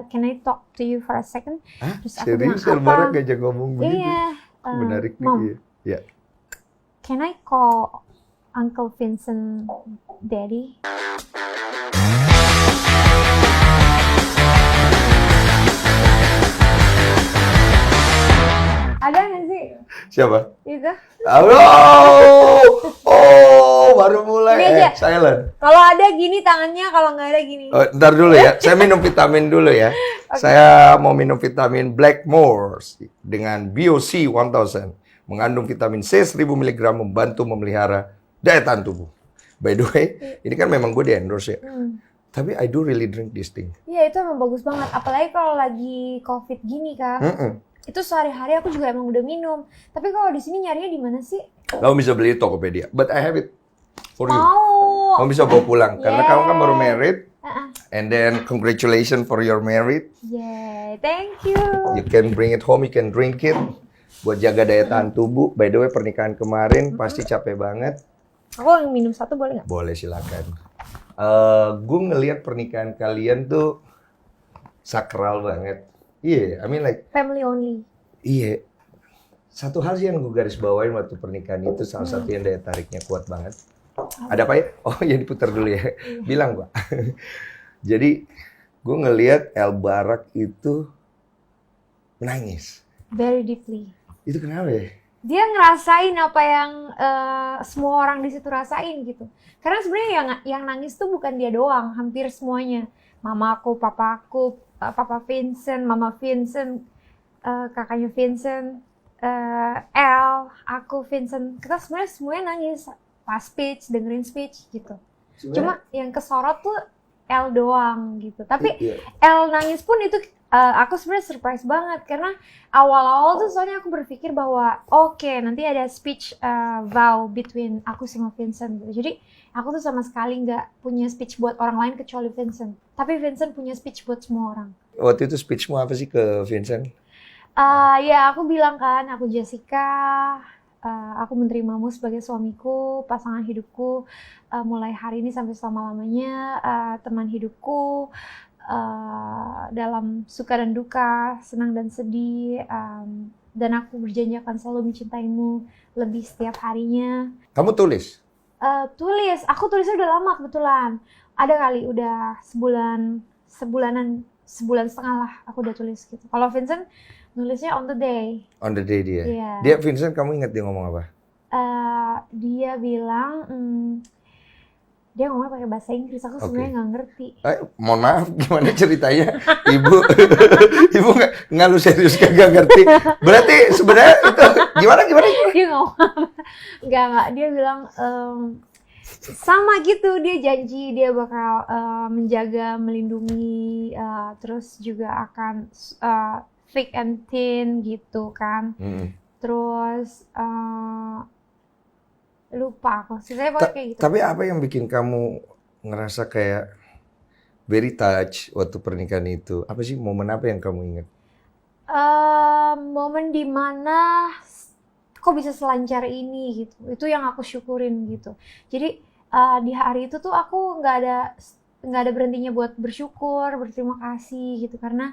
can I talk to you for a second? Hah? Terus aku bilang, Serius Elbara ngajak ngomong begitu? Iya. Menarik Mom, nih. Ya. can I call Uncle Vincent Daddy? Ada nggak sih? Siapa? Itu. Halo! Oh, baru mulai. Ini aja. Silent. Kalau ada gini tangannya, kalau nggak ada gini. Ntar dulu ya, saya minum vitamin dulu ya. Okay. Saya mau minum vitamin Blackmores dengan BOC 1000. Mengandung vitamin C 1000 mg, membantu memelihara daya tahan tubuh. By the way, ini kan memang gue di-endorse ya. Tapi I do really drink this thing. Iya, itu emang bagus banget. Apalagi kalau lagi COVID gini, Kak. Itu sehari-hari aku juga emang udah minum. Tapi kalau di sini nyarinya di mana sih? Kamu bisa beli di Tokopedia. But I have it for you. Mau. Kamu bisa bawa pulang. Karena kamu kan baru married. Uh-uh. And then congratulations for your married. Yay, thank you. You can bring it home, you can drink it. Buat jaga daya tahan tubuh. By the way, pernikahan kemarin pasti capek banget. Aku yang minum satu boleh nggak? Boleh, silakan. Gue ngelihat pernikahan kalian tuh sakral banget. Iya, I mean like Family only. iya. Satu hal sih yang gue garis bawain waktu pernikahan itu, salah satu yang daya tariknya kuat banget. Ada apa ya? Oh ya, diputar dulu ya. Bilang, Pak. Jadi gue ngelihat El Barak itu menangis. Very deeply. Itu kenapa ya? Dia ngerasain apa yang semua orang di situ rasain gitu. Karena sebenarnya yang nangis tuh bukan dia doang, hampir semuanya. Mamaku, papaku, Papa Vincent, Mama Vincent, kakaknya Vincent, El, aku Vincent. Kita sebenarnya semuanya nangis pas speech, dengerin speech gitu. Cuma yang kesorot tuh El doang gitu. Tapi El nangis pun itu aku sebenarnya surprise banget karena awal-awal tuh soalnya aku berpikir bahwa oke, nanti ada speech vow between aku sama Vincent gitu. Jadi aku tuh sama sekali nggak punya speech buat orang lain kecuali Vincent. Tapi Vincent punya speech buat semua orang. Waktu itu speechmu apa sih ke Vincent? Ya aku bilang kan, aku Jessica, aku menerimamu sebagai suamiku, pasangan hidupku, mulai hari ini sampai selama-lamanya, teman hidupku, dalam suka dan duka, senang dan sedih, dan aku berjanji akan selalu mencintaimu lebih setiap harinya. Kamu tulis? Tulis, aku tulisnya udah lama kebetulan. Ada kali udah sebulan setengah lah aku udah tulis gitu. Kalau Vincent nulisnya on the day. On the day dia? Iya. Dia Vincent, kamu ingat dia ngomong apa? Dia bilang, dia ngomongnya pakai bahasa Inggris, aku sebenarnya nggak ngerti. Mohon maaf, gimana ceritanya? Ibu nggak lu serius kagak ngerti. Berarti sebenarnya itu gimana? Dia ngomong nggak, dia bilang sama gitu, dia janji dia bakal menjaga, melindungi, terus juga akan thick and thin gitu kan. Terus lupa aku, saya pakai gitu. Tapi apa yang bikin kamu ngerasa kayak very touch waktu pernikahan itu? Apa sih momen apa yang kamu ingat? Momen dimana kok bisa selancar ini gitu, itu yang aku syukurin gitu. Jadi di hari itu tuh aku nggak ada berhentinya buat bersyukur, berterima kasih gitu, karena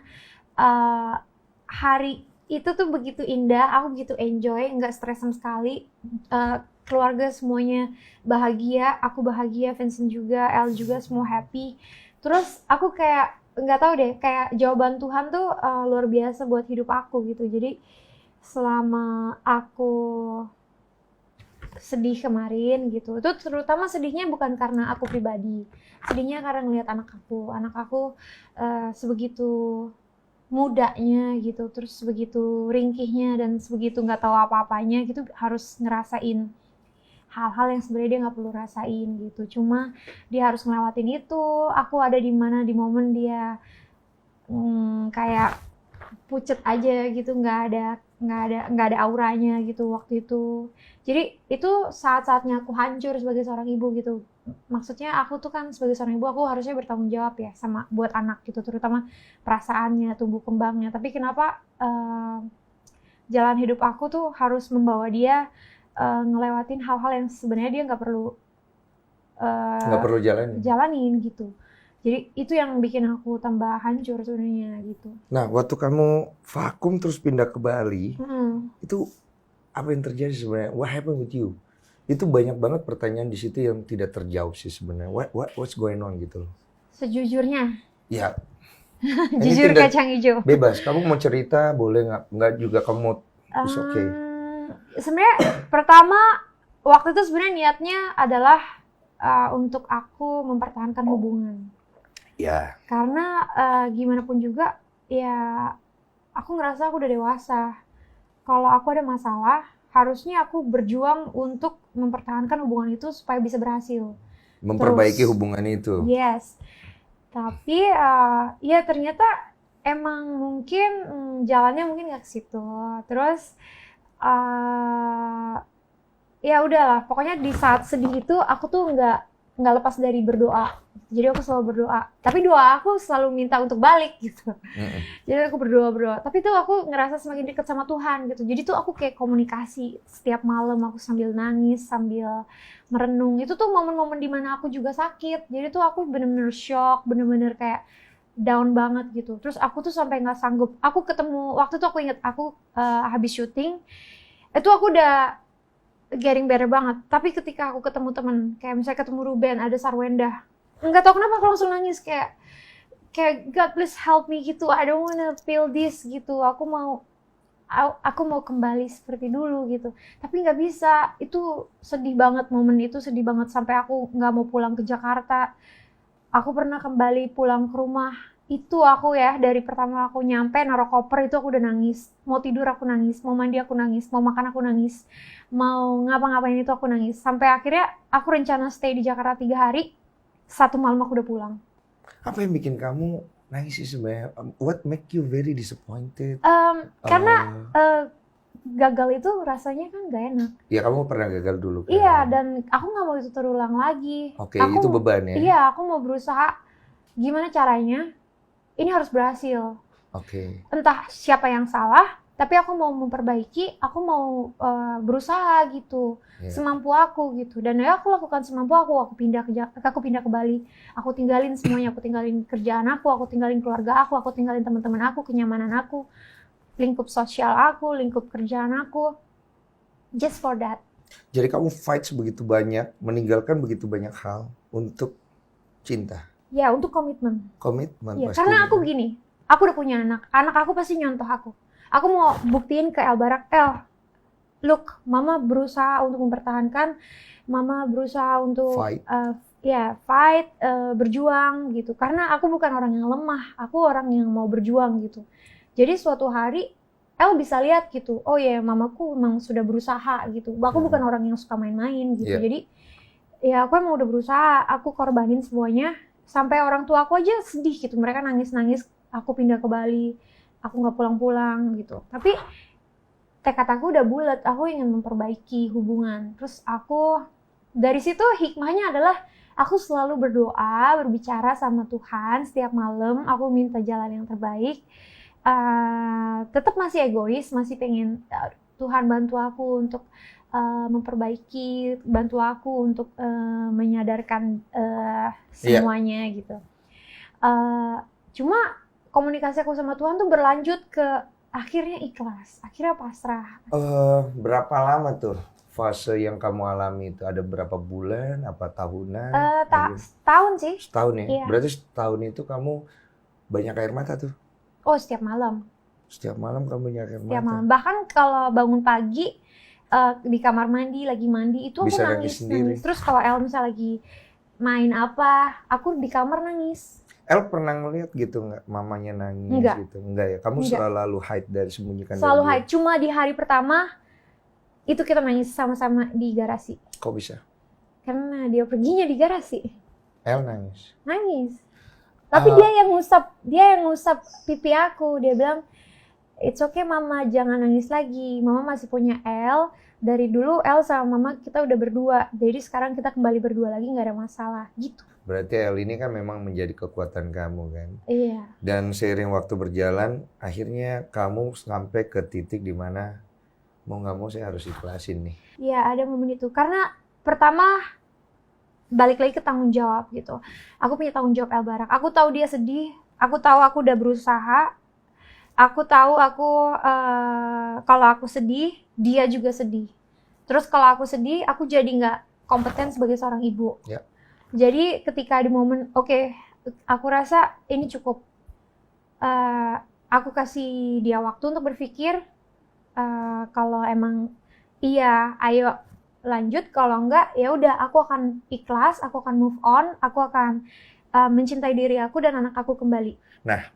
hari itu tuh begitu indah, aku begitu enjoy, nggak stres sama sekali. Keluarga semuanya bahagia, aku bahagia, Vincent juga, El juga, semua happy. Terus aku kayak nggak tahu deh, kayak jawaban Tuhan tuh luar biasa buat hidup aku gitu. Jadi selama aku sedih kemarin gitu, itu terutama sedihnya bukan karena aku pribadi, sedihnya karena ngelihat anak aku sebegitu mudanya gitu, terus sebegitu ringkihnya dan sebegitu nggak tahu apa-apanya gitu, harus ngerasain hal-hal yang sebenarnya dia nggak perlu rasain gitu. Cuma dia harus ngelewatin itu. Aku ada di mana di momen dia kayak pucet aja gitu, nggak ada auranya gitu waktu itu. Jadi itu saat-saatnya aku hancur sebagai seorang ibu gitu. Maksudnya aku tuh kan sebagai seorang ibu, aku harusnya bertanggung jawab ya sama buat anak gitu, terutama perasaannya, tumbuh kembangnya. Tapi kenapa jalan hidup aku tuh harus membawa dia ngelewatin hal-hal yang sebenarnya dia nggak perlu jalanin gitu. Jadi itu yang bikin aku tambah hancur sebenarnya gitu. Nah, waktu kamu vakum terus pindah ke Bali, Mm. itu apa yang terjadi sebenarnya? What happened with you? Itu banyak banget pertanyaan di situ yang tidak terjawab sih sebenarnya. What's going on gitu loh. Sejujurnya, Ya, jujur anything that kacang hijau. bebas. Kamu mau cerita boleh nggak? Nggak juga kamu mau, it's okay. Sebenarnya pertama waktu itu sebenarnya niatnya adalah untuk aku mempertahankan hubungan. Ya, Karena gimana pun juga ya aku ngerasa aku udah dewasa. Kalau aku ada masalah, harusnya aku berjuang untuk mempertahankan hubungan itu supaya bisa berhasil. memperbaiki Terus, hubungan itu. yes. Tapi ya ternyata emang mungkin jalannya mungkin nggak ke situ. Terus ya udahlah, pokoknya di saat sedih itu aku tuh nggak lepas dari berdoa. Jadi aku selalu berdoa. Tapi doa aku selalu minta untuk balik gitu. Mm-mm. Jadi aku berdoa. Tapi tuh aku ngerasa semakin dekat sama Tuhan gitu. Jadi tuh aku kayak komunikasi setiap malam, aku sambil nangis, sambil merenung. Itu tuh momen-momen dimana aku juga sakit. Jadi tuh aku bener-bener shock, bener-bener kayak down banget gitu. Terus aku tuh sampai nggak sanggup. Aku ketemu waktu itu aku inget aku habis syuting itu aku udah getting better banget. Tapi ketika aku ketemu teman, kayak misalnya ketemu Ruben, ada Sarwenda, nggak tahu kenapa aku langsung nangis kayak God please help me gitu. I don't wanna feel this gitu. Aku mau kembali seperti dulu gitu. Tapi nggak bisa. Itu sedih banget, momen itu sedih banget sampai aku nggak mau pulang ke Jakarta. Aku pernah kembali pulang ke rumah. Itu aku ya, dari pertama aku nyampe naruh koper itu aku udah nangis. Mau tidur aku nangis, mau mandi aku nangis, mau makan aku nangis, mau ngapa-ngapain itu aku nangis. Sampai akhirnya aku rencana stay di Jakarta 3 hari, 1 malam aku udah pulang. Apa yang bikin kamu nangis sih sebenarnya? What make you very disappointed? Karena gagal itu rasanya kan gak enak. Ya kamu pernah gagal dulu kan? Iya, dan aku gak mau itu terulang lagi. Oke, itu beban ya? Iya, aku mau berusaha gimana caranya ini harus berhasil. Oke. Entah siapa yang salah, tapi aku mau memperbaiki, aku mau berusaha gitu, semampu aku gitu. Dan ya aku lakukan semampu aku pindah ke Bali, aku tinggalin semuanya, aku tinggalin kerjaan aku tinggalin keluarga aku tinggalin teman-teman aku, kenyamanan aku, lingkup sosial aku, lingkup kerjaan aku, just for that. Jadi kamu fight sebegitu banyak, meninggalkan begitu banyak hal untuk cinta. Ya, untuk komitmen. Komitmen Ya, pasti. karena aku gini, aku udah punya anak aku pasti nyontoh aku. Aku mau buktiin ke El Barak, look, mama berusaha untuk mempertahankan, mama berusaha untuk Fight. fight, berjuang gitu. Karena aku bukan orang yang lemah, aku orang yang mau berjuang gitu. Jadi suatu hari El bisa lihat gitu, oh ya mamaku memang sudah berusaha gitu. Aku bukan orang yang suka main-main gitu. Jadi ya aku emang udah berusaha, aku korbanin semuanya. Sampai orang tua aku aja sedih gitu, mereka nangis-nangis aku pindah ke Bali, aku nggak pulang-pulang gitu. Tapi tekad aku udah bulat, aku ingin memperbaiki hubungan. Terus aku dari situ hikmahnya adalah aku selalu berdoa, berbicara sama Tuhan setiap malam, aku minta jalan yang terbaik. Tetap masih egois, masih pengen Tuhan bantu aku untuk memperbaiki, bantu aku untuk menyadarkan semuanya gitu. Cuma komunikasi aku sama Tuhan tuh berlanjut ke akhirnya ikhlas, akhirnya pasrah. Berapa lama tuh fase yang kamu alami itu? Ada berapa bulan, apa tahunan? Setahun sih. Setahun ya? Iya. Berarti setahun itu kamu banyak air mata tuh? Oh, setiap malam. Setiap malam kamu banyak air mata? Setiap malam. Bahkan kalau bangun pagi, di kamar mandi, lagi mandi, itu aku bisa nangis. Sendiri. Terus kalau El misalnya lagi main apa, aku di kamar nangis. El pernah ngeliat gitu nggak mamanya nangis? Enggak. Gitu? Enggak ya? Kamu selalu hide dari sembunyikan selalu dari hide. Cuma di hari pertama, itu kita nangis sama-sama di garasi. Kok bisa? Karena dia perginya di garasi. El nangis? Nangis. Tapi dia yang ngusap pipi aku. Dia bilang, it's okay mama, jangan nangis lagi. Mama masih punya El. Dari dulu El sama mama kita udah berdua. Jadi sekarang kita kembali berdua lagi, gak ada masalah. Gitu. Berarti El ini kan memang menjadi kekuatan kamu kan? Iya. Dan seiring waktu berjalan, akhirnya kamu sampai ke titik dimana mau gak mau saya harus ikhlasin nih. Iya, ada momen itu. Karena pertama, balik lagi ke tanggung jawab gitu. Aku punya tanggung jawab El Barak. Aku tahu dia sedih. Aku tahu aku udah berusaha. Aku tahu kalau aku sedih, dia juga sedih. Terus kalau aku sedih, aku jadi nggak kompeten sebagai seorang ibu. Ya. Jadi ketika di momen, oke, aku rasa ini cukup. Aku kasih dia waktu untuk berpikir. Kalau emang iya, ayo lanjut. Kalau enggak, ya udah, aku akan ikhlas, aku akan move on, aku akan mencintai diri aku dan anak aku kembali. Nah,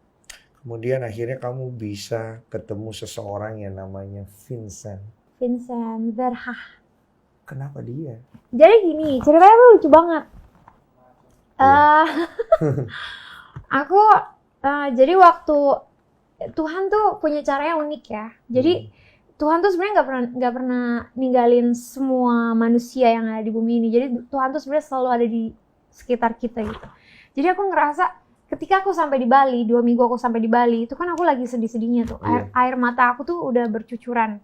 kemudian akhirnya kamu bisa ketemu seseorang yang namanya Vincent. Vincent Verhaeghe. Kenapa dia? Jadi gini, ceritanya tuh lucu banget. Aku jadi waktu Tuhan tuh punya cara yang unik ya. Jadi Tuhan tuh sebenarnya nggak pernah ninggalin semua manusia yang ada di bumi ini. Jadi Tuhan tuh sebenarnya selalu ada di sekitar kita gitu. Jadi aku ngerasa ketika aku sampai di Bali, 2 minggu aku sampai di Bali, itu kan aku lagi sedih-sedihnya tuh. Air mata aku tuh udah bercucuran.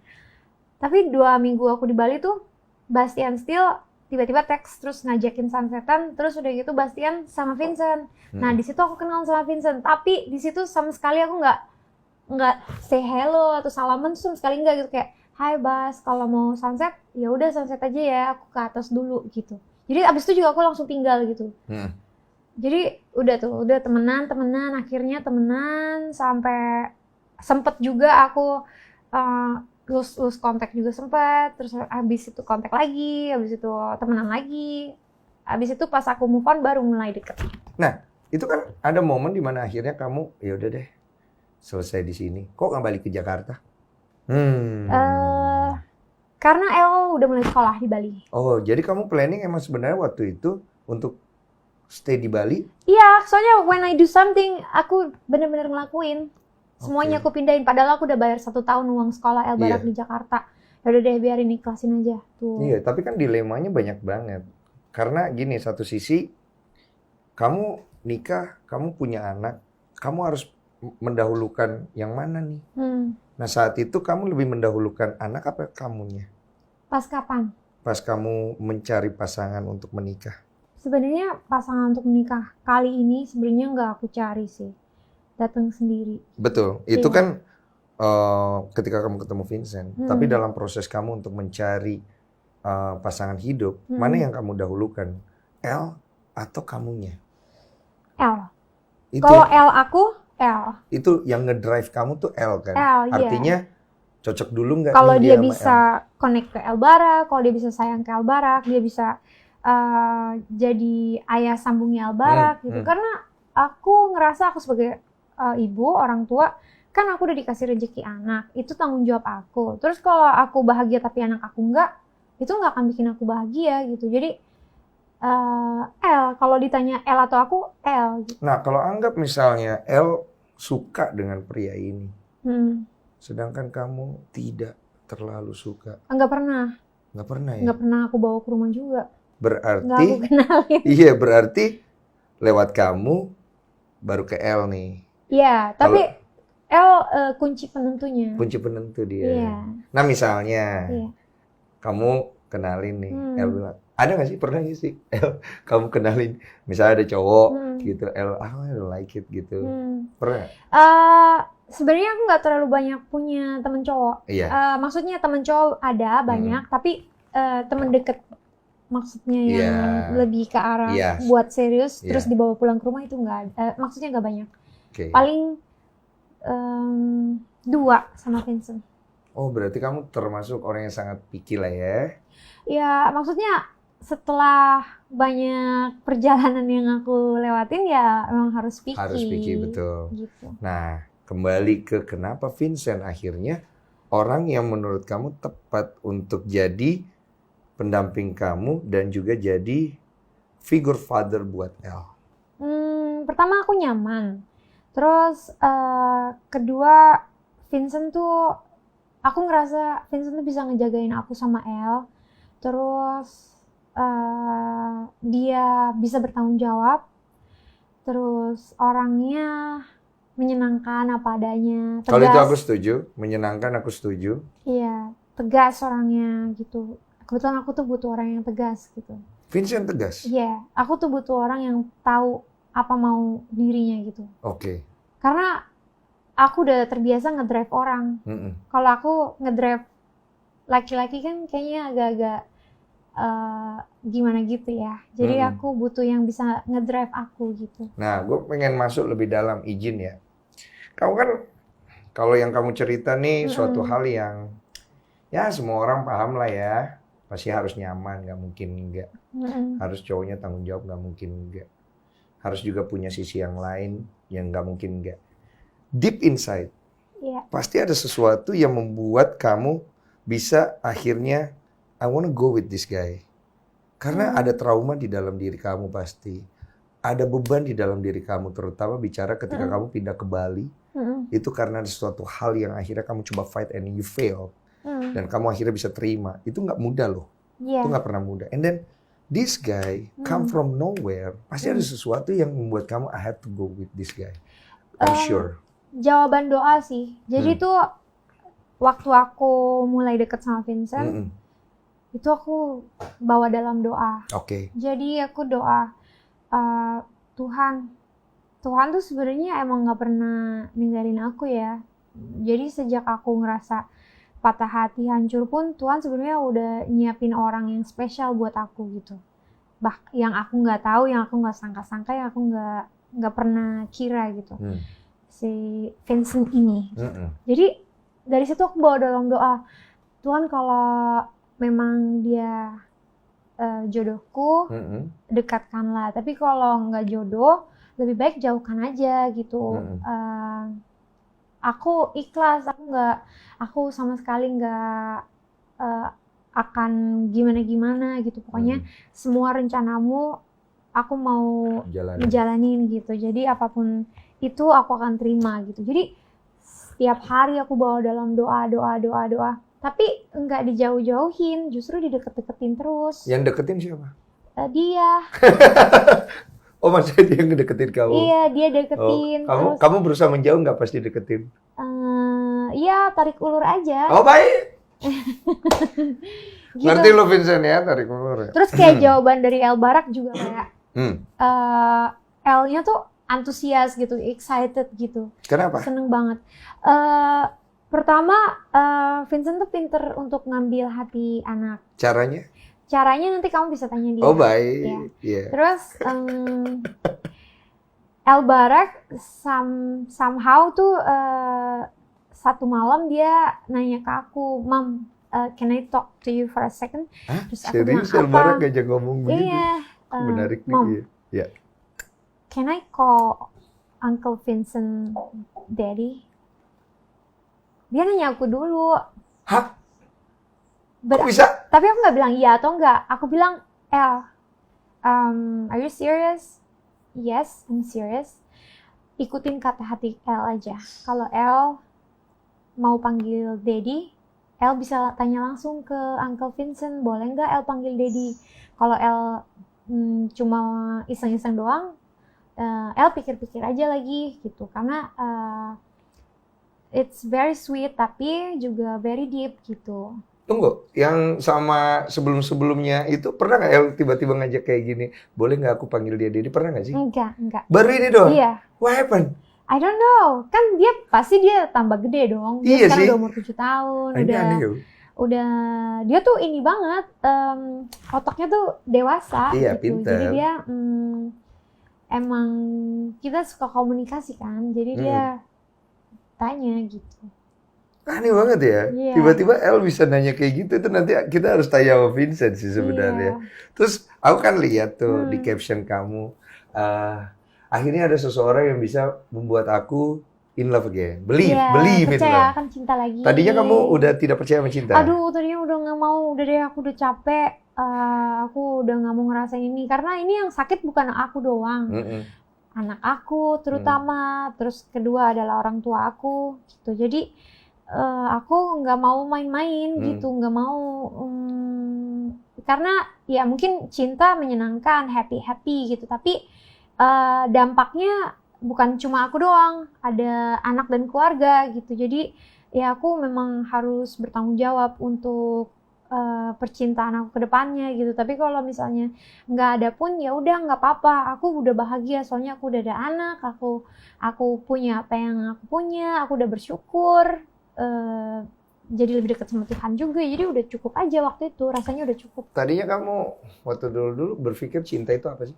Tapi 2 minggu aku di Bali tuh, Bastian Steele tiba-tiba teks terus ngajakin sunsetan, terus udah gitu Bastian sama Vincent. Nah di situ aku kenal sama Vincent, tapi di situ sama sekali aku nggak say hello atau salaman, sama sekali nggak gitu, kayak Hai Bas, kalau mau sunset ya udah sunset aja ya, aku ke atas dulu gitu. Jadi abis itu juga aku langsung tinggal gitu. Jadi udah temenan, akhirnya temenan sampai sempet juga aku lose kontak juga sempet, terus habis itu kontak lagi, habis itu temenan lagi, habis itu pas aku move on baru mulai deket. Nah, itu kan ada momen dimana akhirnya kamu ya udah deh selesai di sini. Kok nggak balik ke Jakarta? Karena El udah mulai sekolah di Bali. Oh, jadi kamu planning emang sebenarnya waktu itu untuk stay di Bali? Iya, soalnya when I do something, aku bener-bener ngelakuin. Semuanya aku pindahin, padahal aku udah bayar 1 tahun uang sekolah El Barak di Jakarta. Yaudah deh, biarin ikhlasin aja. Tuh. Iya, tapi kan dilemanya banyak banget. Karena gini, satu sisi, kamu nikah, kamu punya anak, kamu harus mendahulukan yang mana nih? Nah saat itu kamu lebih mendahulukan anak apa kamunya? Pas kapan? Pas kamu mencari pasangan untuk menikah. Sebenarnya pasangan untuk menikah kali ini sebenarnya nggak aku cari sih, datang sendiri. Betul, itu kan ketika kamu ketemu Vincent. Tapi dalam proses kamu untuk mencari pasangan hidup, mana yang kamu dahulukan, El atau kamunya? El. Itu kalau El aku, El. Itu yang ngedrive kamu tuh El kan? El, artinya cocok dulu nggak? Kalau dia bisa connect ke El Barak, kalau dia bisa sayang ke El Barak, dia bisa jadi ayah sambungnya El Barak gitu. Karena aku ngerasa aku sebagai ibu, orang tua, kan aku udah dikasih rezeki anak, itu tanggung jawab aku. Terus kalau aku bahagia tapi anak aku enggak, itu nggak akan bikin aku bahagia gitu. Jadi El, kalau ditanya El atau aku, El. Gitu. Nah kalau anggap misalnya El suka dengan pria ini, sedangkan kamu tidak terlalu suka. Nggak pernah. Nggak pernah ya? Nggak pernah aku bawa ke rumah juga. Berarti, nggak aku kenalin. Iya berarti lewat kamu baru ke El nih. Iya, tapi El kunci penentunya. Kunci penentu dia. Iya. Nah misalnya, kamu kenalin nih, El bilang, ada nggak sih, pernah nggak sih El kamu kenalin, misalnya ada cowok gitu, El, I don't like it gitu, pernah? Sebenarnya aku nggak terlalu banyak punya temen cowok. Iya. Maksudnya temen cowok ada banyak, tapi temen deket. Maksudnya yang lebih ke arah buat serius, terus dibawa pulang ke rumah itu nggak ada. Maksudnya nggak banyak. Paling 2 sama Vincent. Oh berarti kamu termasuk orang yang sangat picky lah ya? Ya maksudnya setelah banyak perjalanan yang aku lewatin ya emang harus picky. Harus picky, betul. Gitu. Nah kembali ke kenapa Vincent akhirnya orang yang menurut kamu tepat untuk jadi pendamping kamu dan juga jadi figure father buat El? Pertama aku nyaman. Terus kedua Vincent tuh, aku ngerasa Vincent tuh bisa ngejagain aku sama El. Terus dia bisa bertanggung jawab. Terus orangnya menyenangkan apa adanya. Tegas. Kalau itu aku setuju, menyenangkan aku setuju. Iya, tegas orangnya gitu. Kebetulan aku tuh butuh orang yang tegas gitu. Vincent tegas. Iya, aku tuh butuh orang yang tahu apa mau dirinya gitu. Oke. Karena aku udah terbiasa ngedrive orang. Kalau aku ngedrive laki-laki kan kayaknya agak-agak gimana gitu ya. Jadi aku butuh yang bisa ngedrive aku gitu. Nah, gue pengen masuk lebih dalam, izin ya. Kamu kan, kalau yang kamu cerita nih suatu hal yang ya semua orang paham lah ya. Pasti harus nyaman, nggak mungkin enggak. Harus cowoknya tanggung jawab, nggak mungkin enggak. Harus juga punya sisi yang lain yang nggak mungkin enggak. Deep inside, pasti ada sesuatu yang membuat kamu bisa akhirnya I wanna go with this guy. Karena ada trauma di dalam diri kamu pasti. Ada beban di dalam diri kamu, terutama bicara ketika kamu pindah ke Bali. Itu karena ada sesuatu hal yang akhirnya kamu coba fight and you fail. Dan kamu akhirnya bisa terima. Itu nggak mudah loh. Itu nggak pernah mudah. And then this guy come from nowhere. Pasti ada sesuatu yang membuat kamu I have to go with this guy. I'm sure. Jawaban doa sih. Jadi tuh waktu aku mulai deket sama Vincent, itu aku bawa dalam doa. Oke. Jadi aku doa, Tuhan tuh sebenarnya emang nggak pernah ninggalin aku ya. Jadi sejak aku ngerasa patah hati, hancur pun Tuhan sebenarnya udah nyiapin orang yang spesial buat aku gitu. Yang aku nggak tahu, yang aku nggak sangka-sangka, yang aku nggak pernah kira gitu. Si Vincent ini. Jadi dari situ aku bawa dalam doa, Tuhan kalau memang dia jodohku, dekatkanlah. Tapi kalau nggak jodoh, lebih baik jauhkan aja gitu. Aku ikhlas, aku sama sekali nggak akan gimana-gimana gitu. Pokoknya semua rencanamu aku mau ngejalanin gitu. Jadi apapun itu aku akan terima gitu. Jadi setiap hari aku bawa dalam doa. Tapi nggak dijauh-jauhin, justru dideket-deketin terus. Yang deketin siapa? Dia. Oh, maksudnya dia yang ngedeketin kamu? Iya, dia deketin. Kamu berusaha menjauh nggak pas dideketin? Iya, tarik ulur aja. Oh, baik. Gitu. Ngerti lo Vincent ya, tarik ulur ya? Terus kayak jawaban dari El Barak juga kayak L-nya tuh antusias gitu, excited gitu. Kenapa? Seneng banget. Pertama, Vincent tuh pinter untuk ngambil hati anak. Caranya? Caranya nanti kamu bisa tanya dia. Oh, baik. Ya. Yeah. Terus El Barak somehow tuh satu malam dia nanya ke aku, Mom, can I talk to you for a second? Hah? Terus aku Serius bilang, El Barak ngajak ngomong begitu? Iya. Menarik Mom, nih. Ya. can I call Uncle Vincent Daddy? Dia nanya aku dulu. Hah? Kok bisa? Tapi aku nggak bilang iya atau enggak. Aku bilang, El, are you serious? Yes, I'm serious. Ikutin kata hati El aja. Kalau El mau panggil Daddy, El bisa tanya langsung ke Uncle Vincent, boleh nggak El panggil Daddy? Kalau El cuma iseng-iseng doang, El pikir-pikir aja lagi gitu. Karena it's very sweet tapi juga very deep gitu. Tunggu, yang sama sebelum-sebelumnya itu pernah nggak El tiba-tiba ngajak kayak gini? Boleh nggak aku panggil dia Daddy? Pernah nggak sih? Enggak. Baru ini doang? Iya. What happened? I don't know. Kan pasti dia tambah gede dong. Dia Iya sekarang sih. udah umur 7 tahun. Udah dia tuh ini banget. Otaknya tuh dewasa Iya, gitu. pinter. Jadi dia emang kita suka komunikasi kan. Jadi dia tanya gitu. Aneh banget ya. Iya. Tiba-tiba El bisa nanya kayak gitu. Itu nanti kita harus tanya sama Vincent sih sebenarnya. Iya. Terus aku kan lihat tuh di caption kamu. Akhirnya ada seseorang yang bisa membuat aku in love again. Believe it percaya lah. akan cinta lagi. Tadinya kamu udah tidak percaya sama cinta? Aduh, tadinya udah nggak mau. Udah deh, aku udah capek. Aku udah nggak mau ngerasain ini. Karena ini yang sakit bukan aku doang. Anak aku terutama. Terus kedua adalah orang tua aku. Gitu. Jadi aku nggak mau main-main gitu. Nggak mau. Karena ya mungkin cinta menyenangkan, happy gitu. Tapi dampaknya bukan cuma aku doang, ada anak dan keluarga gitu. Jadi ya aku memang harus bertanggung jawab untuk percintaan aku ke depannya gitu. Tapi kalau misalnya nggak ada pun ya udah nggak apa-apa. Aku udah bahagia soalnya aku udah ada anak, aku punya apa yang aku punya, aku udah bersyukur. Jadi lebih dekat sama Tuhan juga. Jadi udah cukup aja waktu itu, rasanya udah cukup. Tadinya kamu waktu dulu berpikir cinta itu apa sih?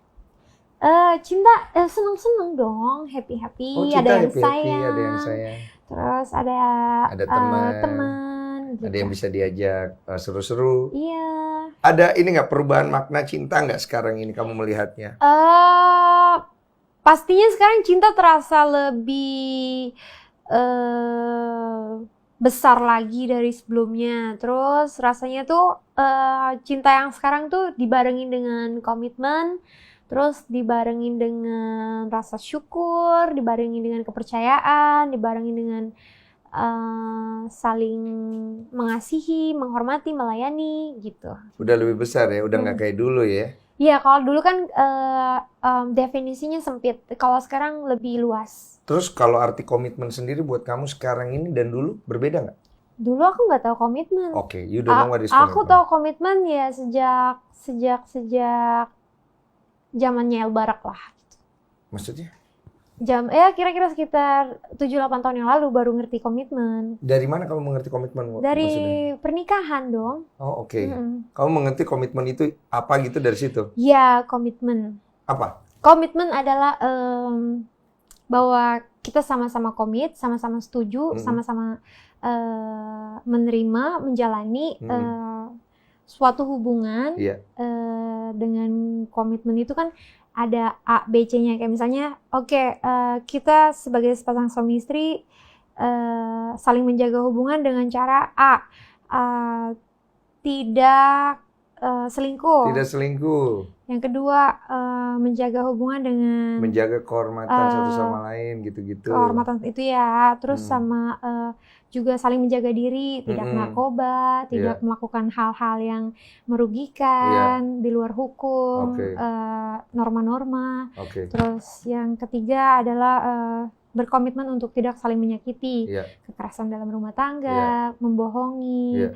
Cinta seneng-seneng dong, happy-happy, Oh, ada cinta yang happy-happy, ada yang sayang, sayang, terus ada ada teman, teman ada gitu. yang bisa diajak seru-seru. Iya. Ada ini nggak perubahan makna cinta nggak sekarang ini kamu melihatnya? Pastinya sekarang cinta terasa lebih eh, besar lagi dari sebelumnya. Terus rasanya tuh cinta yang sekarang tuh dibarengin dengan komitmen, terus dibarengin dengan rasa syukur, dibarengin dengan kepercayaan, dibarengin dengan saling mengasihi, menghormati, melayani gitu. Udah lebih besar ya, udah nggak kayak dulu ya. Iya, kalau dulu kan definisinya sempit. Kalau sekarang lebih luas. Terus kalau arti komitmen sendiri buat kamu sekarang ini dan dulu berbeda nggak? Dulu aku nggak tahu komitmen. Oke, you don't know what is Aku commitment. tahu komitmen ya sejak zamannya El Barak lah. Maksudnya? Kira-kira sekitar 7-8 tahun yang lalu baru ngerti komitmen. Dari mana kamu mengerti komitmen maksudnya? Dari pernikahan dong. Oh, oke. Mm-mm. Kamu mengerti komitmen itu apa gitu dari situ? Ya, komitmen. Apa? Komitmen adalah bahwa kita sama-sama komit, sama-sama setuju, sama-sama menerima, menjalani suatu hubungan. Iya. Dengan komitmen itu kan ada A, B, C-nya. Kayak misalnya, kita sebagai sepasang suami istri saling menjaga hubungan dengan cara A, tidak selingkuh. Tidak selingkuh. Yang kedua, menjaga hubungan dengan Menjaga kehormatan satu sama lain gitu-gitu. kehormatan itu ya. Terus sama juga saling menjaga diri, tidak narkoba, tidak melakukan hal-hal yang merugikan di luar hukum, norma-norma. Terus yang ketiga adalah berkomitmen untuk tidak saling menyakiti, kekerasan dalam rumah tangga, membohongi,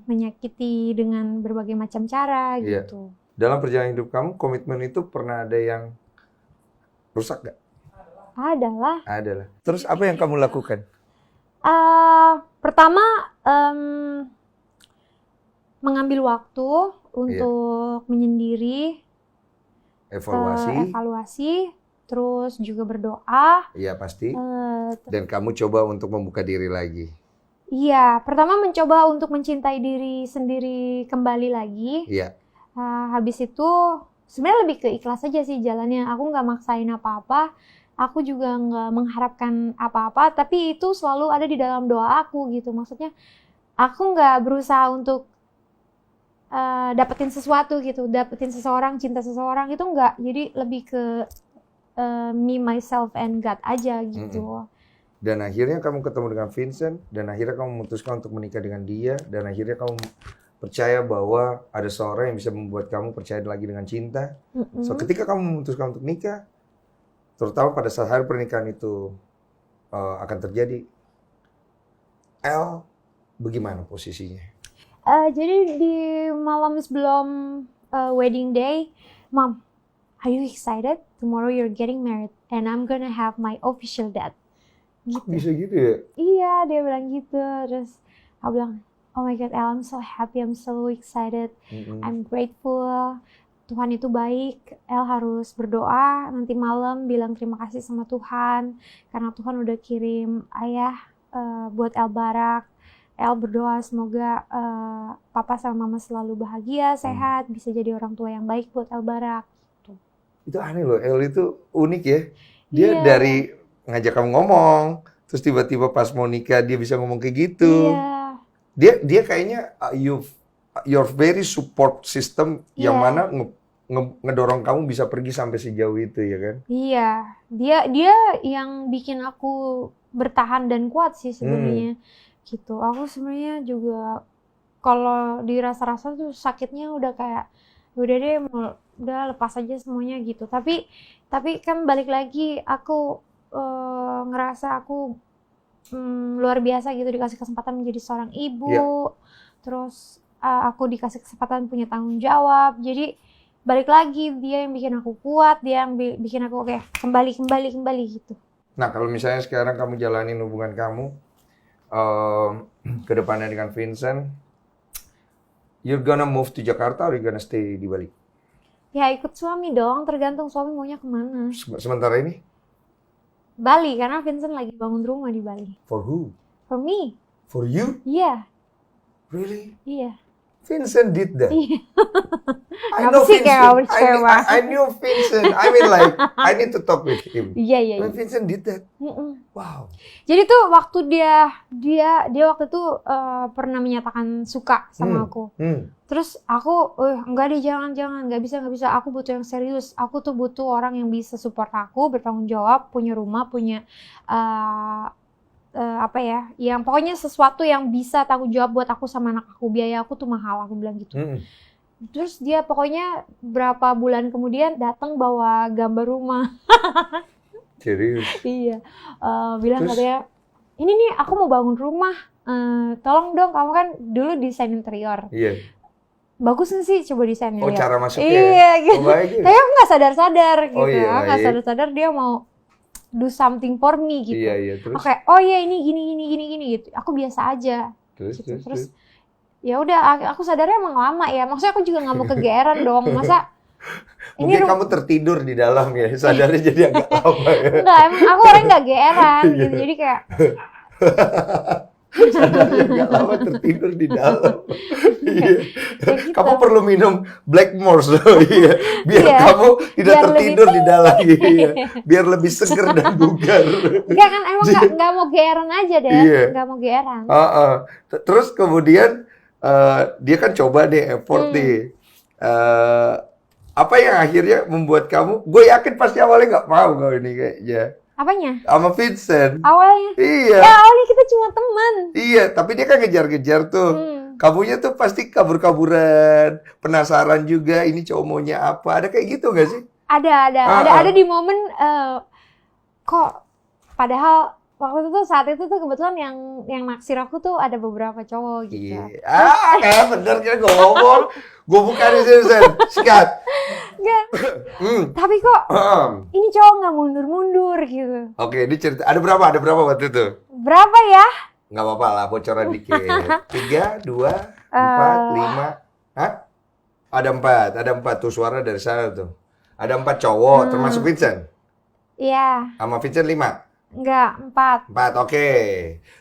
menyakiti dengan berbagai macam cara gitu. Dalam perjalanan hidup kamu, komitmen itu pernah ada yang rusak nggak? Adalah. Terus apa yang kamu lakukan? Pertama, mengambil waktu untuk menyendiri, evaluasi, terus juga berdoa. Iya pasti. Dan kamu coba untuk membuka diri lagi. Iya, pertama mencoba untuk mencintai diri sendiri kembali lagi. Iya. Habis itu sebenarnya lebih ke ikhlas aja sih jalannya. Aku nggak maksain apa-apa. Aku juga nggak mengharapkan apa-apa, tapi itu selalu ada di dalam doa aku gitu. Maksudnya aku nggak berusaha untuk dapetin sesuatu gitu, dapetin seseorang, cinta seseorang itu nggak. Jadi lebih ke me, myself, and God aja gitu. Dan akhirnya kamu ketemu dengan Vincent, dan akhirnya kamu memutuskan untuk menikah dengan dia, dan akhirnya kamu percaya bahwa ada seorang yang bisa membuat kamu percaya lagi dengan cinta. So ketika kamu memutuskan untuk nikah, terutama pada saat hari pernikahan itu akan terjadi, El bagaimana posisinya? Jadi di malam sebelum wedding day, Mom, are you excited? Tomorrow you're getting married and I'm gonna have my official dad. Gitu. Bisa gitu ya? Iya, dia bilang gitu. Terus aku bilang, oh my God, El, I'm so happy, I'm so excited, I'm grateful. Tuhan itu baik, El harus berdoa nanti malam bilang terima kasih sama Tuhan karena Tuhan udah kirim ayah buat El Barak. El berdoa semoga papa sama mama selalu bahagia, sehat, bisa jadi orang tua yang baik buat El Barak. Itu aneh loh, El itu unik ya. Dia dari ngajak kamu ngomong, terus tiba-tiba pas mau nikah dia bisa ngomong kayak gitu. Dia kayaknya your very support system yang mana ngedorong kamu bisa pergi sampai sejauh itu ya kan? Iya, dia yang bikin aku bertahan dan kuat sih sebenarnya. Gitu. Aku sebenarnya juga kalau dirasa-rasa tuh sakitnya udah kayak udah deh, udah lepas aja semuanya gitu. Tapi kan balik lagi aku ngerasa aku luar biasa gitu, dikasih kesempatan menjadi seorang ibu. Terus aku dikasih kesempatan punya tanggung jawab. Jadi balik lagi, dia yang bikin aku kuat, dia yang bikin aku kayak kembali gitu. Nah, kalau misalnya sekarang kamu jalanin hubungan kamu ke depannya dengan Vincent, you're gonna move to Jakarta or you're gonna stay di Bali? Ya ikut suami dong, tergantung suami maunya kemana. Sementara ini? Bali, karena Vincent lagi bangun rumah di Bali. For who? For me. For you? Iya. Really? Iya. Vincent did that? Iya. I Kenapa know sih kayak Vincent. kecewa? I knew Vincent. I mean like, I need to talk with him. Iya. When Vincent did that? Wow. Jadi tuh waktu dia waktu itu pernah menyatakan suka sama aku. Terus aku, enggak deh, jangan, nggak bisa. Aku butuh yang serius. Aku tuh butuh orang yang bisa support aku, bertanggung jawab, punya rumah, punya apa ya, yang pokoknya sesuatu yang bisa tanggung jawab buat aku sama anak aku. Biaya aku tuh mahal, aku bilang gitu. Terus dia pokoknya berapa bulan kemudian datang bawa gambar rumah. Serius? Iya. Bilang katanya, ini nih aku mau bangun rumah. Tolong dong, kamu kan dulu desain interior. Iya. Bagus nggak sih coba desainnya? Oh, ya? cara masuknya. Iya, gitu. Baik. Tapi aku nggak sadar gitu. Oh, iya, Nggak baik. sadar dia mau do something for me gitu. Iya, terus? Oke, oh iya ini gini gitu. Aku biasa aja. Terus ya udah, aku sadarnya emang lama ya. Maksudnya aku juga nggak mau kegeeran dong. Masa Mungkin kamu tertidur di dalam ya, sadarnya jadi agak lama ya. Enggak, emang aku orang nggak geeran gitu. Jadi kayak sadarnya agak lama tertidur di dalam. Iya. gitu. Kamu perlu minum Blackmores loh, iya. Biar Iya. kamu tidak Biar tertidur di dalam, iya. Biar lebih seger dan bugar. enggak kan, emang nggak mau geeran aja deh. Iya. Nggak mau geeran. Terus kemudian dia kan coba deh effort deh. Apa yang akhirnya membuat kamu? Gue yakin pasti awalnya nggak mau kau ini kayaknya. Apanya? Sama Vincent. Awalnya? Iya. Ya awalnya kita cuma teman. Iya, tapi dia kan ngejar-ngejar tuh. Kamunya tuh pasti kabur-kaburan, penasaran juga ini cowok maunya apa. Ada kayak gitu nggak sih? Ada di momen kok padahal waktu itu saat itu tuh kebetulan yang naksir aku tuh ada beberapa cowok gitu. Iya. Bener kan gue ngomong. Gue buka di sini, sikat. Enggak. Tapi kok ini cowok nggak mundur-mundur gitu. Oke, ini cerita. Ada berapa waktu itu? Berapa ya? Nggak apa-apa lah, bocoran dikit. 3, 2, 4, 5. Hah? Ada 4 tuh suara dari sana tuh. Ada 4 cowok, termasuk Vincent. Iya. Sama Vincent 5. Enggak, 4. Oke.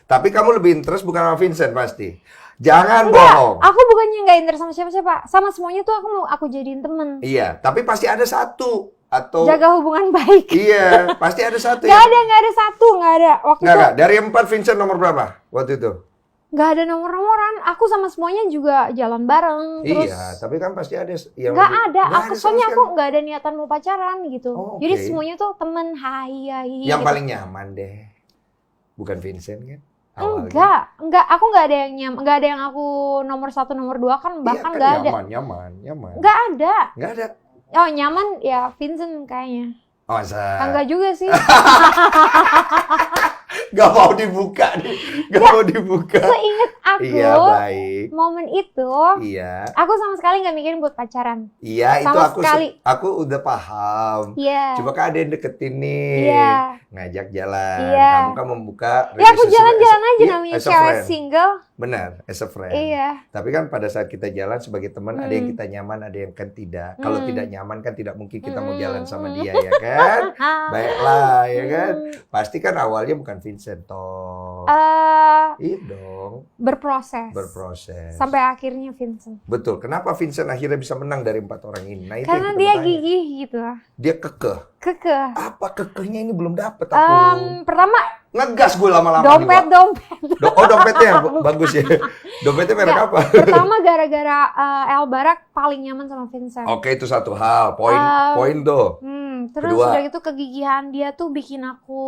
Tapi kamu lebih interest bukan sama Vincent pasti. Jangan bohong. Aku bukannya nggak interest sama siapa-siapa. Sama semuanya tuh aku mau aku jadiin temen. Iya, tapi pasti ada satu atau jaga hubungan baik. Iya, pasti ada satu. Nggak ada satu, nggak ada. Waktu itu nggak. Dari 4 Vincent nomor berapa waktu itu? Nggak ada nomor-nomoran. Aku sama semuanya juga jalan bareng. Terus iya, tapi kan pasti ada yang nggak lebih- ada. nggak Aku ada soalnya sama aku sekali. nggak ada niatan mau pacaran gitu. Oh, Jadi oke. semuanya tuh temen, hai Yang gitu. paling nyaman deh. Bukan Vincent kan? Awalnya. Enggak. Aku nggak ada yang nggak ada yang aku nomor 1, nomor 2 kan, bahkan Iya, nggak kan ada. nyaman. Nggak ada. Nggak ada. Oh nyaman ya Vincent kayaknya. Oh, masa? Enggak juga sih. Nggak mau dibuka nih. Nggak mau dibuka. Seingat aku, Iya, baik. momen itu Iya. aku sama sekali nggak mikirin buat pacaran. Iya, itu Sama aku sekali. aku udah paham. Iya. Coba kan ada yang deketin nih. Iya. Ngajak jalan. Iya. Kamu kan membuka Ya aku relationship jalan-jalan as- aja iya, namanya as a cewek friend. single. Benar, as a friend. Iya. Tapi kan pada saat kita jalan sebagai teman ada yang kita nyaman, ada yang kan tidak. Kalau tidak nyaman kan tidak mungkin kita mau jalan sama dia ya kan? Baiklah ya kan? Pasti kan awalnya bukan Vincent toh. Iya dong, Berproses. berproses. Sampai akhirnya Vincent. Betul. Kenapa Vincent akhirnya bisa menang dari 4 orang ini? Nah, itu Karena yang kita dia mau tanya. gigih gitu. Dia kekeh. Kekeh. Apa kekehnya ini belum dapet aku. Pertama Ngegas gue lama-lama dompet. nih, Wak. Oh, dompetnya bagus ya. Dompetnya merek Nggak, apa? Pertama gara-gara El Barak paling nyaman sama Vincent. Oke, itu satu hal. Poin tuh. Terus Kedua. udah gitu kegigihan dia tuh bikin aku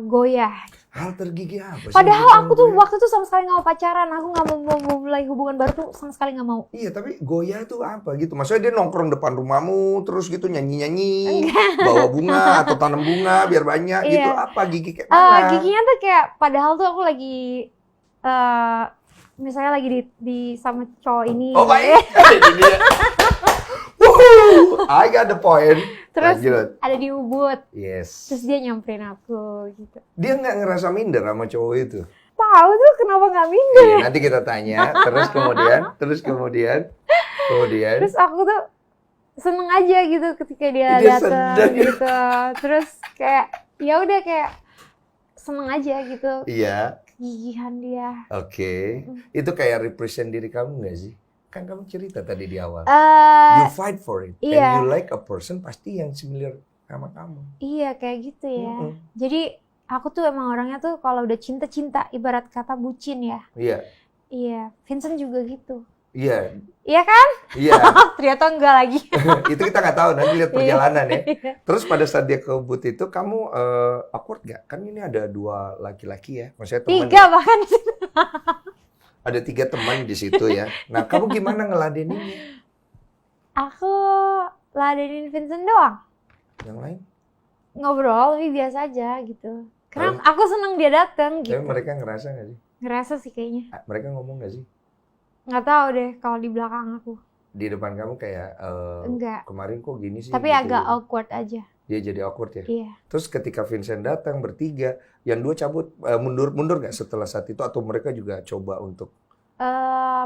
goyah. Hal tergigih apa sih? Padahal aku tuh waktu itu sama sekali nggak mau pacaran, aku nggak mau memulai hubungan baru tuh sama sekali nggak mau. Iya, tapi Goya tuh apa gitu? Maksudnya dia nongkrong depan rumahmu terus gitu nyanyi-nyanyi, bawa bunga atau tanam bunga biar banyak gitu. Iya. Apa gigi kayak mana? Giginya tuh kayak padahal tuh aku lagi misalnya lagi di sama cowok ini. Oh baik. Ini dia. Woohoo, I got the point. Terus Lanjut. ada di Ubud. Yes. Terus dia nyamperin aku gitu. Dia nggak ngerasa minder sama cowok itu. Tahu tuh kenapa nggak minder? Iya, nanti kita tanya. Terus kemudian. Terus aku tuh seneng aja gitu ketika dia Dia datang sedang. gitu. Terus kayak ya udah kayak seneng aja gitu. Iya. Gigihan dia. Oke. Itu kayak represent diri kamu nggak sih? Kan kamu cerita tadi di awal. You fight for it. iya. And you like a person pasti yang similar sama kamu. Iya kayak gitu ya. Mm-mm. Jadi aku tuh emang orangnya tuh kalau udah cinta-cinta ibarat kata bucin ya. Iya. Iya, Vincent juga gitu. Iya. Iya kan? Iya. Ternyata enggak lagi. Itu kita nggak tahu, nanti lihat perjalanan ya. Iya. Terus pada saat dia ke Ubud itu kamu awkward nggak? Kan ini ada 2 laki-laki ya. Maksudnya teman. 3 bahkan. Ada 3 teman di situ ya. Nah, kamu gimana ngeladeninnya? Aku ladenin Vincent doang. Yang lain? Ngobrol tapi biasa aja gitu. Karena aku seneng dia datang gitu. Tapi mereka ngerasa nggak sih? Ngerasa sih kayaknya. Mereka ngomong nggak sih? Nggak tahu deh kalau di belakang aku. Di depan kamu kayak Enggak. kemarin kok gini sih? Tapi gitu. agak awkward aja. Dia jadi awkward ya. Iya. Terus ketika Vincent datang bertiga, yang 2 cabut mundur nggak setelah saat itu atau mereka juga coba untuk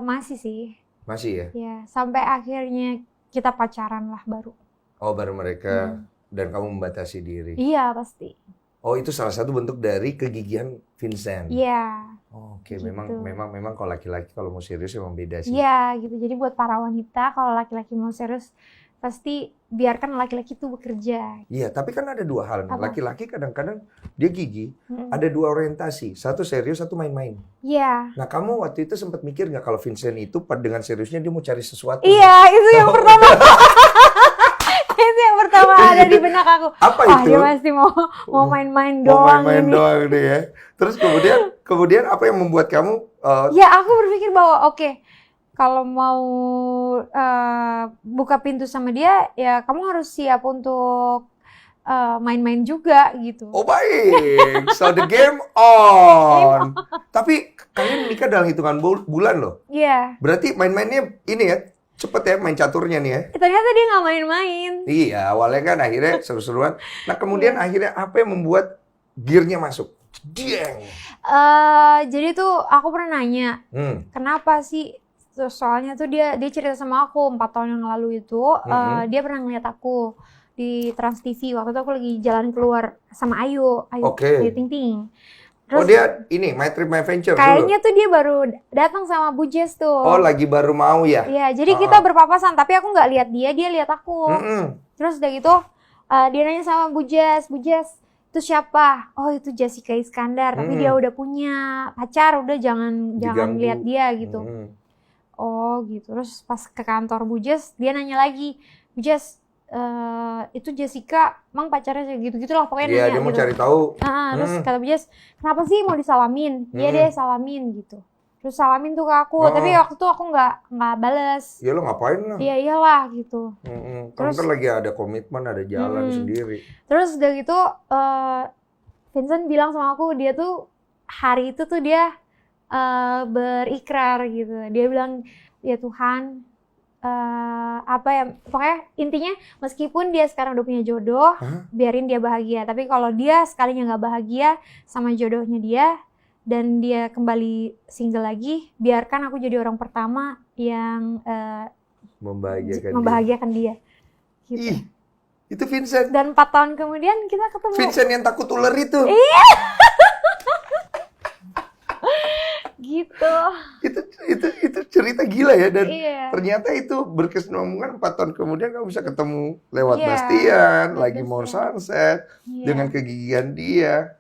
Masih sih. masih ya? Ya, sampai akhirnya kita pacaran lah baru. Oh baru mereka dan kamu membatasi diri. Iya, pasti. Oh itu salah satu bentuk dari kegigihan Vincent. Iya. Oh, Oke, Gitu. memang kalau laki-laki kalau mau serius emang beda sih. Iya, gitu. Jadi buat para wanita kalau laki-laki mau serius pasti biarkan laki-laki itu bekerja. Iya, tapi kan ada 2 hal nih. Apa? Laki-laki kadang-kadang dia gigi, Mm-mm. ada 2 orientasi. Satu serius, satu main-main. Iya. Nah, kamu waktu itu sempat mikir nggak kalau Vincent itu dengan seriusnya dia mau cari sesuatu? Iya, itu yang pertama. Itu yang pertama ada di benak aku. Apa Wah, itu? dia pasti mau main-main Mau doang main-main ini. doang deh ya. Terus kemudian apa yang membuat kamu Ya, aku berpikir bahwa oke, kalau mau buka pintu sama dia, ya kamu harus siap untuk main-main juga gitu. oh baik, so the game on. Tapi kalian nikah dalam hitungan bulan loh. Iya. Berarti main-mainnya ini ya, cepet ya main caturnya nih ya. Ternyata dia nggak main-main. Iya, awalnya kan akhirnya seru-seruan. Nah kemudian akhirnya apa yang membuat gearnya masuk? Dieng. Jadi tuh aku pernah nanya, kenapa sih? Soalnya tuh dia cerita sama aku 4 tahun yang lalu itu, dia pernah ngeliat aku di Trans TV. Waktu itu aku lagi jalan keluar sama Ayu Oke. Ting Ting. Oh dia ini My Trip My Venture dulu. Kayaknya tuh dia baru datang sama Bu Jess tuh. Oh lagi baru mau ya? Iya, jadi kita berpapasan, tapi aku nggak lihat dia lihat aku. Terus udah gitu, dia nanya sama Bu Jess, itu siapa? Oh itu Jessica Iskandar, tapi dia udah punya pacar, udah jangan Diganggu. lihat dia gitu. Oh gitu. Terus pas ke kantor Bu Jess, dia nanya lagi, Bu Jess, itu Jessica, emang pacarnya gitu-gitulah pokoknya Iya nanya dia mau gitu. cari tahu. Terus kata Bu Jess, kenapa sih mau disalamin? Iya deh salamin gitu. Terus salamin tuh ke aku, tapi waktu itu aku nggak bales. Ya lo ngapain lah? Iya iyalah gitu. Kamu Terus- kan lagi ada komitmen, ada jalan sendiri. Terus udah gitu, Vincent bilang sama aku, dia tuh hari itu tuh dia berikrar gitu. Dia bilang, ya Tuhan, apa ya, pokoknya intinya meskipun dia sekarang udah punya jodoh, biarin dia bahagia. Tapi kalau dia sekalinya nggak bahagia sama jodohnya dia, dan dia kembali single lagi, biarkan aku jadi orang pertama yang membahagiakan dia. Gitu. Ih, itu Vincent. Dan 4 tahun kemudian kita ketemu. Vincent yang takut ular itu. Gitu. Itu cerita gila ya dan Iya. ternyata itu berkesinambungan 4 tahun kemudian kamu bisa ketemu lewat Iya, Bastian, lewat lagi mau Bastian. sunset Iya. dengan kegigihan dia.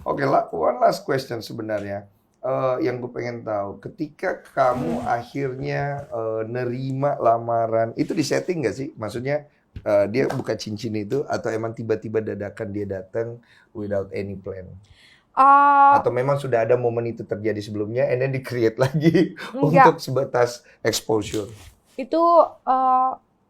Oke lah, one last question sebenarnya. Yang gue pengen tahu, ketika kamu akhirnya nerima lamaran, itu disetting nggak sih? Maksudnya dia buka cincin itu atau emang tiba-tiba dadakan dia datang without any plan? Atau memang sudah ada momen itu terjadi sebelumnya, and then di-create lagi Enggak. untuk sebatas exposure. Itu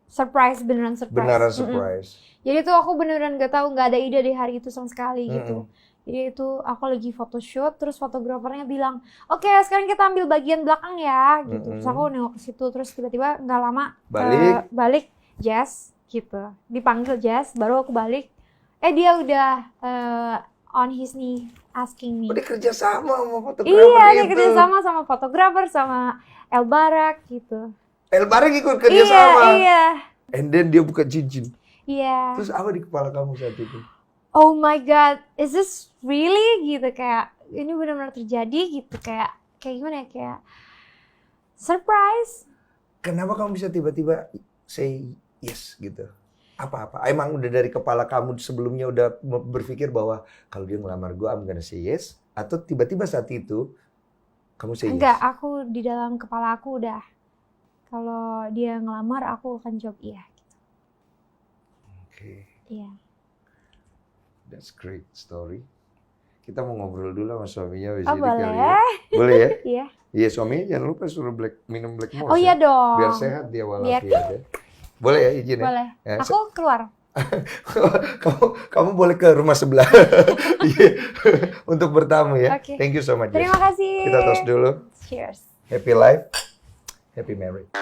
surprise, beneran surprise. Beneran surprise. Jadi tuh aku beneran gak tahu, nggak ada ide di hari itu sama sekali gitu. Jadi itu aku lagi photoshoot, terus fotografernya bilang, oke sekarang kita ambil bagian belakang ya, gitu. Terus aku nengok ke situ, terus tiba-tiba nggak lama balik Jazz gitu, dipanggil Jazz, baru aku balik. Dia udah on his knee asking me. Oh, dia kerja sama fotografer Iya, itu. dia kerja sama fotografer, sama El Barak gitu. El Barak ikut kerja sama. Iya. And then dia buka cincin. Iya. Terus apa di kepala kamu saat itu? Oh my god, is this really gitu, kayak ini benar-benar terjadi gitu, kayak gimana ya, kayak surprise. Kenapa kamu bisa tiba-tiba say yes gitu? Apa-apa? Emang udah dari kepala kamu sebelumnya udah berpikir bahwa kalau dia ngelamar gue, I'm gonna say yes? Atau tiba-tiba saat itu kamu say yes? Enggak, aku di dalam kepala aku udah, kalau dia ngelamar aku akan jawab iya. Oke. Iya. That's great story. Kita mau ngobrol dulu sama suaminya di Oh sini kali ya. boleh. Boleh ya? Iya. Iya, suaminya jangan lupa suruh minum Black Morse. Oh iya dong. Biar sehat dia Biar walafiat ya. Boleh ya, izin ya? Boleh. Ya, Aku keluar. kamu boleh ke rumah sebelah. Iya. Untuk bertamu ya. Oke. Thank you so much. Terima kasih. Kita toast dulu. Cheers. Happy life, happy marriage.